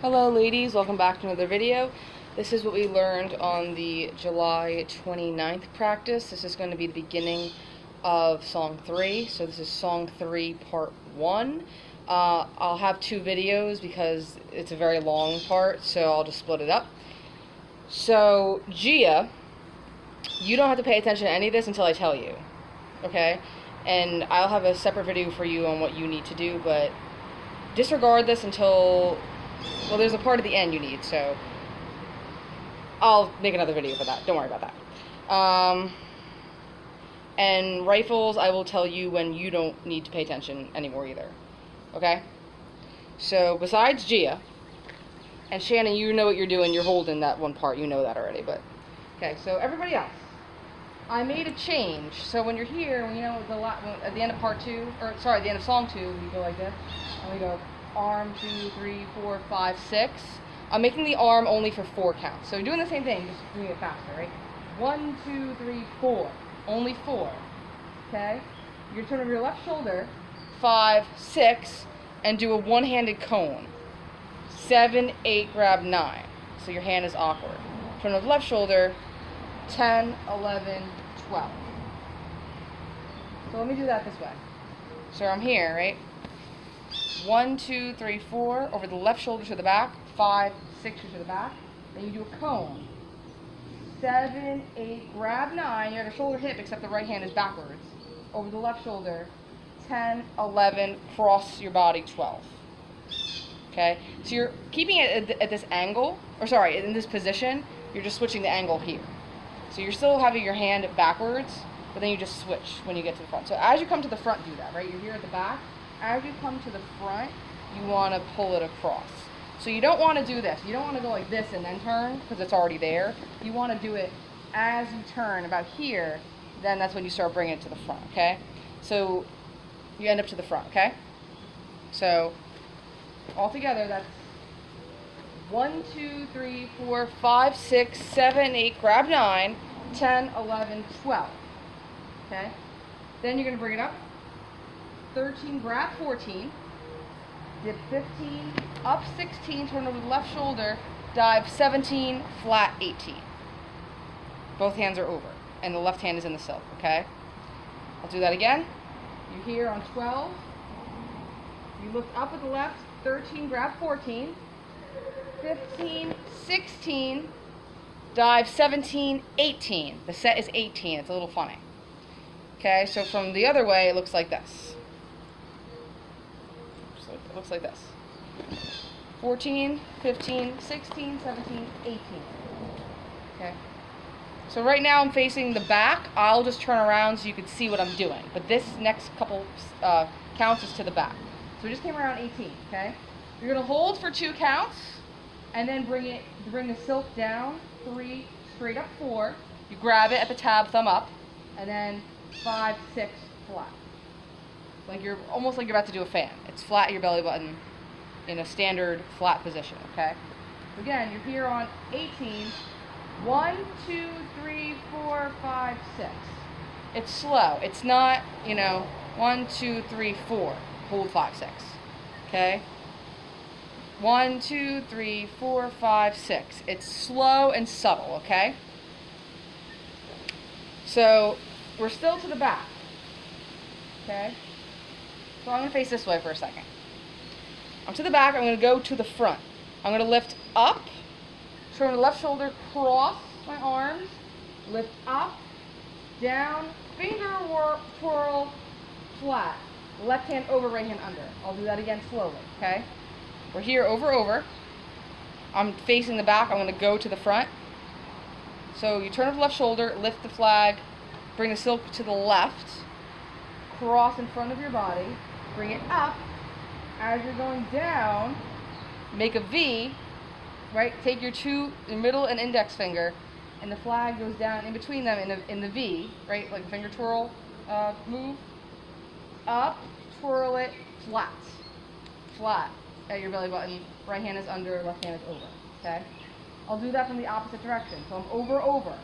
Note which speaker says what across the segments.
Speaker 1: Hello ladies, welcome back to another video. This is what we learned on the July 29th practice. This is going to be the beginning of song 3. So this is song 3 part 1. I'll have 2 videos because it's a very long part, so I'll just split it up. So Gia, you don't have to pay attention to any of this until I tell you, okay? And I'll have a separate video for you on what you need to do, but disregard this until, well, there's a part at the end you need, so I'll make another video for that. Don't worry about that. And rifles, I will tell you when you don't need to pay attention anymore either. Okay? So, besides Gia, and Shannon, you know what you're doing. You're holding that one part. You know that already, but... Okay, so everybody else. I made a change. So when you're here, when you know, at the end of part 2, or sorry, at the end of song 2, you go like this. And we go arm 2, 3, 4, 5, 6. I'm making the arm only for 4 counts. So you're doing the same thing, just doing it faster, right? 1, 2, 3, 4. Only 4. Okay? You're turning your left shoulder, 5, 6, and do a one-handed cone. 7, 8, grab 9. So your hand is awkward. Turn the left shoulder, 10, 11, 12. So let me do that this way. So I'm here, right? 1, 2, 3, 4, over the left shoulder to the back, 5, 6 to the back. Then you do a cone. 7, 8, grab 9. You have your shoulder hip, except the right hand is backwards. Over the left shoulder, 10, 11, cross your body, 12. Okay? So you're keeping it at this angle, or sorry, in this position, you're just switching the angle here. So you're still having your hand backwards, but then you just switch when you get to the front. So as you come to the front, do that, right? You're here at the back. As you come to the front, you want to pull it across. So you don't want to do this. You don't want to go like this and then turn, because it's already there. You want to do it as you turn about here, then that's when you start bringing it to the front, okay? So you end up to the front, okay? So altogether, that's 1, 2, 3, 4, 5, 6, 7, 8, grab 9, 10, 11, 12. Okay? Then you're going to bring it up. 13, grab 14. Dip 15, up 16, turn over the left shoulder, dive 17, flat 18. Both hands are over, and the left hand is in the silk, okay? I'll do that again. You're here on 12. You look up with the left, 13, grab 14. 15, 16, dive 17, 18. The set is 18. It's a little funny. Okay, so from the other way, it looks like this. It looks like this. 14, 15, 16, 17, 18. Okay. So right now I'm facing the back. I'll just turn around so you can see what I'm doing. But this next couple counts is to the back. So we just came around 18, okay? You're going to hold for 2 counts. And then bring the silk down, 3, straight up 4. You grab it at the tab, thumb up, and then 5, 6, flat. Like you're almost like you're about to do a fan. It's flat at your belly button in a standard flat position, okay? Again, you're here on 18. 1, 2, 3, 4, 5, 6. It's slow. It's not, 1, 2, 3, 4. Hold 5, 6. Okay? 1, 2, 3, 4, 5, 6. It's slow and subtle, okay? So, we're still to the back. Okay? So I'm going to face this way for a second. I'm to the back. I'm going to go to the front. I'm going to lift up. Turn the left shoulder, cross my arms. Lift up, down, finger twirl, flat. Left hand over, right hand under. I'll do that again slowly, okay? We're here over. I'm facing the back. I'm going to go to the front. So you turn to the left shoulder, lift the flag, bring the silk to the left, cross in front of your body, bring it up. As you're going down, make a V, right? Take your middle and index finger, and the flag goes down in between them in the V, right? Like a finger twirl move. Up, twirl it, flat. Flat. At your belly button, right hand is under, left hand is over, okay? I'll do that from the opposite direction. So I'm over.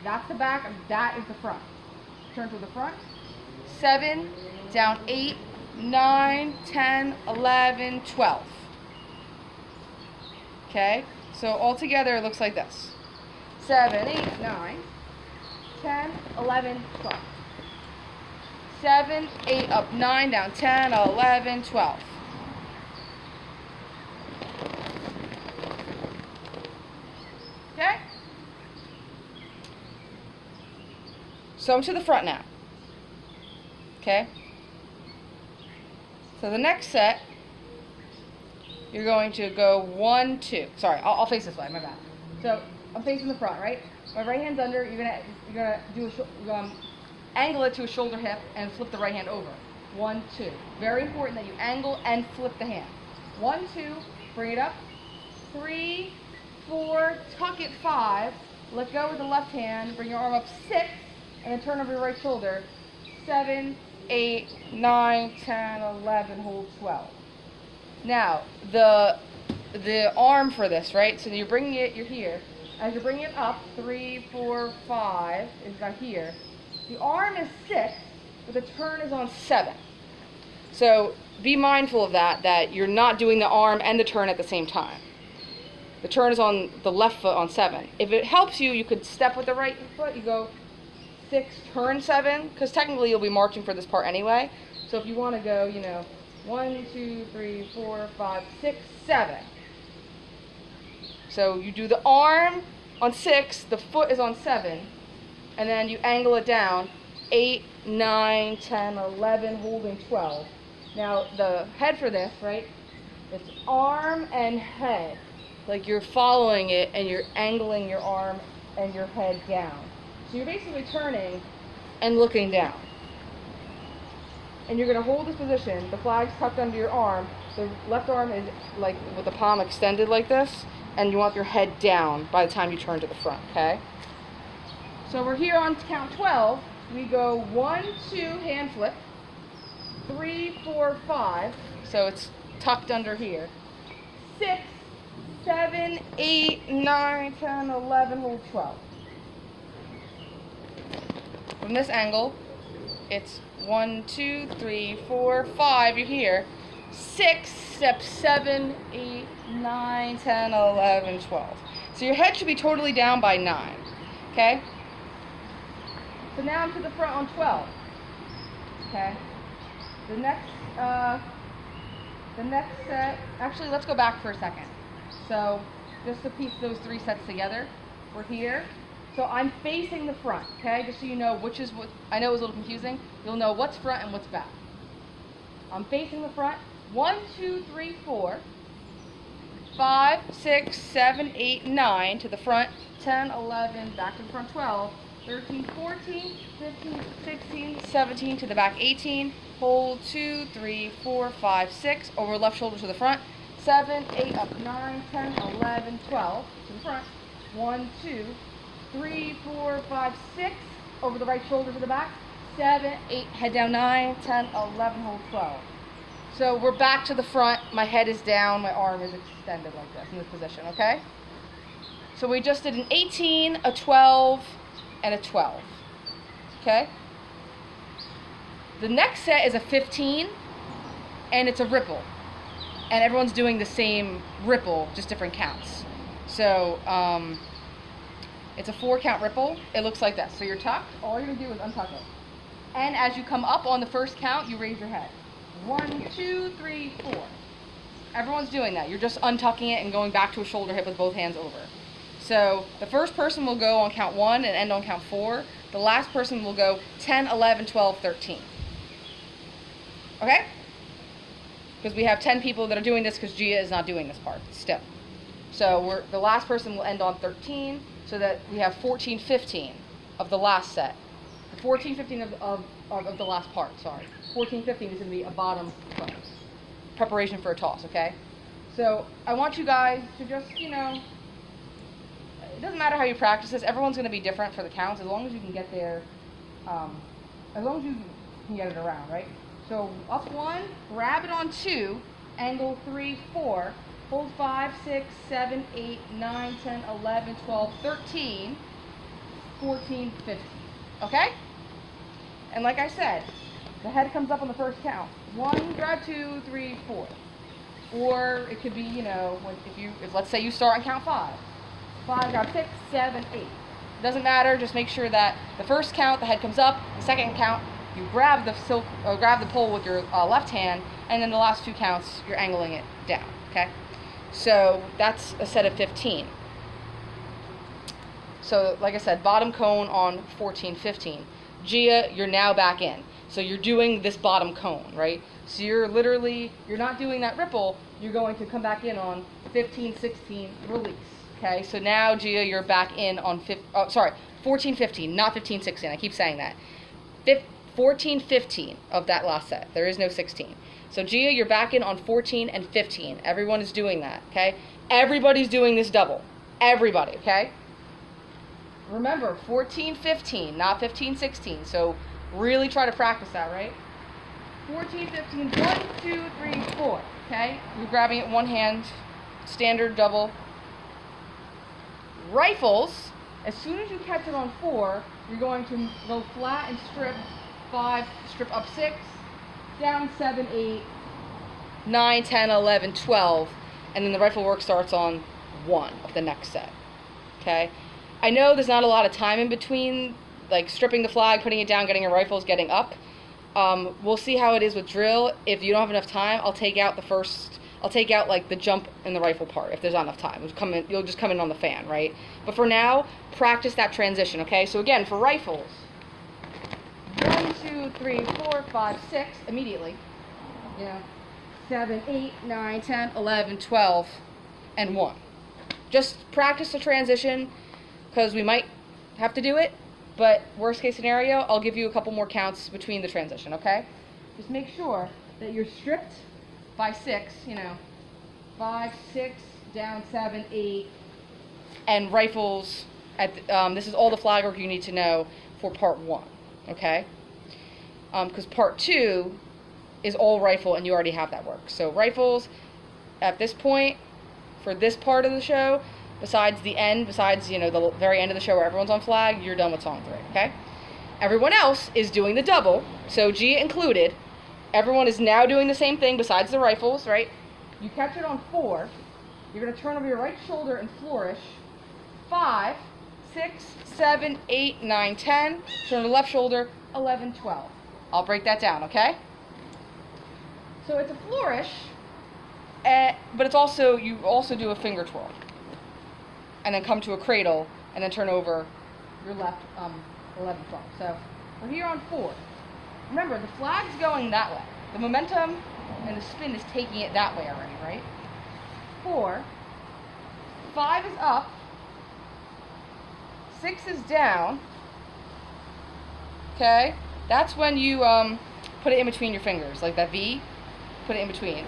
Speaker 1: That's the back, and that is the front. Turn to the front. 7, down 8, 9, 10, 11, 12. Okay? So all together it looks like this. 7, 8, 9, 10, 11, 12. 7, 8, up 9, down 10, 11, 12. Okay? So I'm to the front now. Okay? So the next set, you're going to go 1, 2. Sorry, I'll face this way, my bad. So I'm facing the front, right? My right hand's under, you're gonna angle it to a shoulder hip and flip the right hand over. 1, 2. Very important that you angle and flip the hand. 1, 2, bring it up. 3, 4, tuck it. 5, let go with the left hand, bring your arm up. 6, and then turn over your right shoulder. 7, 8, 9, 10, 11, hold 12. Now, the arm for this, right? So you're bringing it, you're here. As you're bringing it up, 3, 4, 5 is about here. The arm is 6, but the turn is on 7. So be mindful of that you're not doing the arm and the turn at the same time. The turn is on the left foot on 7. If it helps you, you could step with the right foot. You go 6, turn 7, because technically you'll be marching for this part anyway. So if you want to go, 1, 2, 3, 4, 5, 6, 7. So you do the arm on 6, the foot is on 7, and then you angle it down. 8, 9, 10, 11, holding 12. Now the head for this, right? It's arm and head. Like you're following it and you're angling your arm and your head down. So you're basically turning and looking down. And you're going to hold this position. The flag's tucked under your arm. The left arm is like with the palm extended like this. And you want your head down by the time you turn to the front, okay? So we're here on count 12. We go 1, 2, hand flip. 3, 4, 5. So it's tucked under here. 6, 7, 8, 9, 10, 11, hold 12. From this angle, it's 1, 2, 3, 4, 5. You're here. 6, step 7, 8, 9, 10, 11, 12. So your head should be totally down by 9. Okay? So now I'm to the front on 12. Okay? The next set, actually let's go back for a second. So just to piece those 3 sets together, we're here. So I'm facing the front, okay? Just so you know which is what. I know it was a little confusing. You'll know what's front and what's back. I'm facing the front. 1, 2, 3, 4, 5, 6, 7, 8, 9 to the front. 10, 11, back to the front. 12, 13, 14, 15, 16, 17 to the back. 18, hold 2, 3, 4, 5, 6 over left shoulder to the front. 7, 8, up 9, 10, 11, 12 to the front. 1, 2, 3, 4, 5, 6 over the right shoulder to the back. 7, 8, head down. 9, 10, 11, hold 12. So we're back to the front. My head is down. My arm is extended like this in this position, okay? So we just did an 18, a 12, and a 12, okay? The next set is a 15, and it's a ripple. And everyone's doing the same ripple, just different counts. So it's a 4-count ripple. It looks like this. So you're tucked. All you're going to do is untuck it. And as you come up on the first count, you raise your head. 1, 2, 3, 4. Everyone's doing that. You're just untucking it and going back to a shoulder hip with both hands over. So the first person will go on count 1 and end on count 4. The last person will go 10, 11, 12, 13. Okay? Because we have 10 people that are doing this because Gia is not doing this part still. So the last person will end on 13, so that we have 14, 15 of the last set. 14, 15 of the last part, sorry. 14, 15 is going to be a bottom front. Preparation for a toss, okay? So I want you guys to just, it doesn't matter how you practice this. Everyone's going to be different for the counts as long as you can get there, as long as you can get it around, right? So up 1, grab it on 2, angle 3, 4, hold 5, 6, 7, 8, 9, 10, 11, 12, 13, 14, 15. Okay? And like I said, the head comes up on the first count. 1, grab 2, 3, 4. Or it could be, if let's say you start on count 5. 5, grab 6, 7, 8. Doesn't matter, just make sure that the first count, the head comes up, the second count, you grab the pole with your left hand, and then the last 2 counts, you're angling it down, okay? So that's a set of 15. So like I said, bottom cone on 14, 15. Gia, you're now back in. So you're doing this bottom cone, right? So you're not doing that ripple, you're going to come back in on 15, 16, release. Okay, so now Gia, you're back in on 14, 15, not 15, 16. I keep saying that. 14, 15 of that last set. There is no 16. So Gia, you're back in on 14 and 15. Everyone is doing that, okay? Everybody's doing this double. Everybody, okay? Remember, 14, 15, not 15, 16. So really try to practice that, right? 14, 15, 1, 2, 3, 4, okay? You're grabbing it one hand, standard double. Rifles, as soon as you catch it on 4, you're going to go flat and strip 5, strip up 6, down 7, 8, 9, 10, 11, 12, and then the rifle work starts on 1 of the next set, okay? I know there's not a lot of time in between, like stripping the flag, putting it down, getting your rifles, getting up. We'll see how it is with drill. If you don't have enough time, I'll take out like the jump and the rifle part if there's not enough time. You'll just come in on the fan, right? But for now, practice that transition, okay? So again, for rifles, 1, 2, 3, 4, 5, 6, immediately. 7, 8, 9, 10, 11, 12, and 1. Just practice the transition because we might have to do it, but worst case scenario, I'll give you a couple more counts between the transition, okay? Just make sure that you're stripped by 6, 5, 6, down 7, 8, and rifles, this is all the flag work you need to know for part 1, okay? Because part 2 is all rifle and you already have that work. So rifles, at this point, for this part of the show, besides the very end of the show where everyone's on flag, you're done with song 3, okay? Everyone else is doing the double, so Gia included. Everyone is now doing the same thing besides the rifles, right? You catch it on 4. You're going to turn over your right shoulder and flourish. 5, 6, 7, 8, 9, 10. Turn the left shoulder, 11, 12. I'll break that down, okay? So it's a flourish, but it's also, you also do a finger twirl. And then come to a cradle, and then turn over your left 11, 12. So we're here on 4. Remember, the flag's going that way. The momentum and the spin is taking it that way already, right? 4. 5 is up. 6 is down. Okay? That's when you put it in between your fingers, like that V. Put it in between.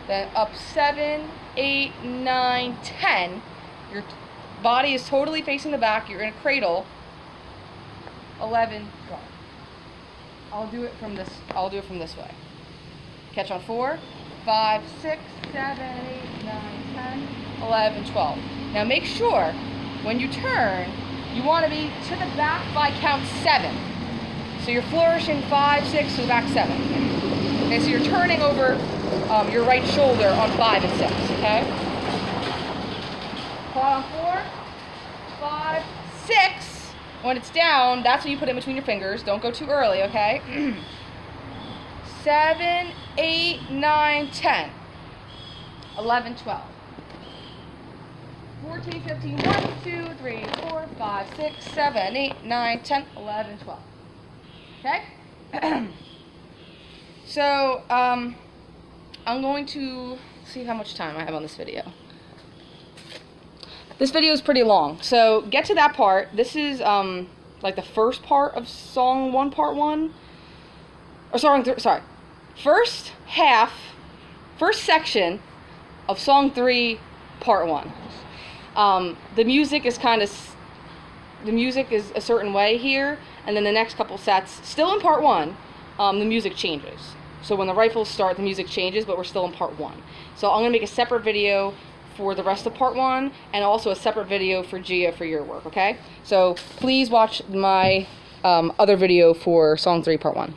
Speaker 1: Then up 7, 8, 9, 10. Your body is totally facing the back. You're in a cradle. 11, 12. I'll do it from this way. Catch on 4, 5, 6, 7, 8, 9, 10, 11, 12. Now make sure when you turn, you want to be to the back by count 7. So you're flourishing 5, 6 to the back 7. Okay, so you're turning over your right shoulder on 5 and 6, okay? Quad on 4, 5, 6. When it's down, that's when you put it in between your fingers. Don't go too early, okay? 7, 8, 9, 10, 11, 12. 14, 15, 1, 2, 3, 4, 5, 6, 7, 8, 9, 10, 11, 12. Okay? So, I'm going to see how much time I have on this video. This video is pretty long, so get to that part. This is, like the first part of song 1, part 1. Or sorry. First section of song 3, part 1. The music is a certain way here, and then the next couple sets, still in part 1, the music changes. So when the rifles start, the music changes, but we're still in part 1. So I'm going to make a separate video for the rest of part 1, and also a separate video for Gia for your work, okay? So please watch my other video for song 3, part 1.